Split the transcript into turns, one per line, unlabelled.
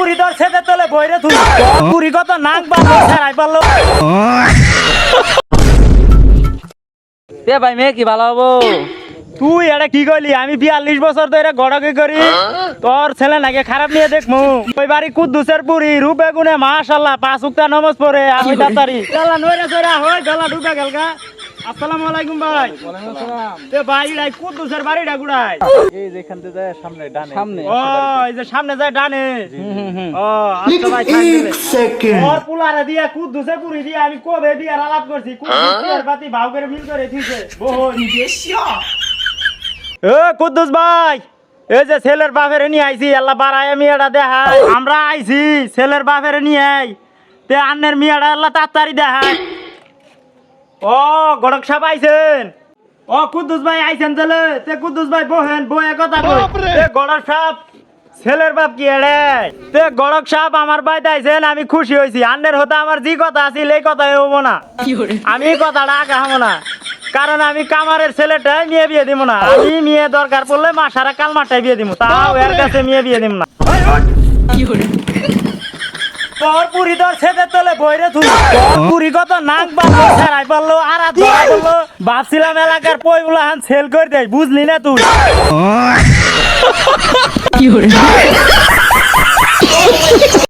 পুরি তোর ছেদে তলে বইরে তুই পুরি কত নাক বাঁধলো ছাড়াই পারলো
তে ভাই মেয়ে কি ভালো হবো?
তুই এটা কি কইলি? আমি 42 বছর ধরে গড়াগড়ি করি, তোর ছেলে নাকি খারাপ নিয়ে দেখমু? ওই বাড়ি কুদ্দুসের পুরি রূপে গুনে মাশাআল্লাহ 5 ওয়াক্ত নামাজ পড়ে আমি তাড়াতাড়ি চালা নইরা চইরা হই গলা ডুবে গেলগা। আসসালামু আলাইকুম ভাই।
ওয়ালাইকুম আসসালাম।
তে ভাই এই কুদ্দুসের বাড়িটা গুড়াই?
এই যেখান থেকে যায় সামনে ডানে। সামনে।
ও এই যে সামনে যায় ডানে। ও আচ্ছা ভাই থাকলে ওর পুলারে দিয়া কুদ্দুসের পুরি দিয়া আমি কবে দিয়া আলাপ করছি, কুদ্দুসের বাতি ভাও করে মিল করে দিছে বহু নিদেশিয়া। এ কুদ্দুস ভাই, এই যে ছেলের বাপেরে নিয়ে আইছি, আল্লাহ বাড়ায় মিয়াটা দেখাই। আমরা আইছি ছেলের বাপেরে নিয়ে আই, তে আন্নের মিয়াটা আল্লাহ তাড়াতাড়ি দেখাই। ও গড়ক সাহেব আইছেন? ও কুদ্দুস ভাই আইছেন চলে? তে কুদ্দুস ভাই বহেন, বয়ে কথা কই। তে গড়ক সাহেব ছেলের বাপ কি এড়ে? তে গড়ক সাহেব আমার বাড়িতে আইছেন, আমি খুশি হইছি। আন্নের হতে আমার যে কথা আছিল এই কথা হবো না, আমি কথাটা আগে হবো না, কারণ আমি কামারের ছেলেটাই মেয়ে বিয়ে দিব না। আমি মেয়ে দরকার পড়লে মাসারা কালমারটাই বিয়ে দিব, তাও এর কাছে মেয়ে বিয়ে দিব না। তোর পুরি তোর ছেদের তলে বইরে তুই পুরি কত নাক বাঁধলো ছাড়াই পারলো আর ধরা পড়লো। ভাবছিলাম এলাকার পয়গুলা হান সেল করে দেয়, বুঝলি না তুই?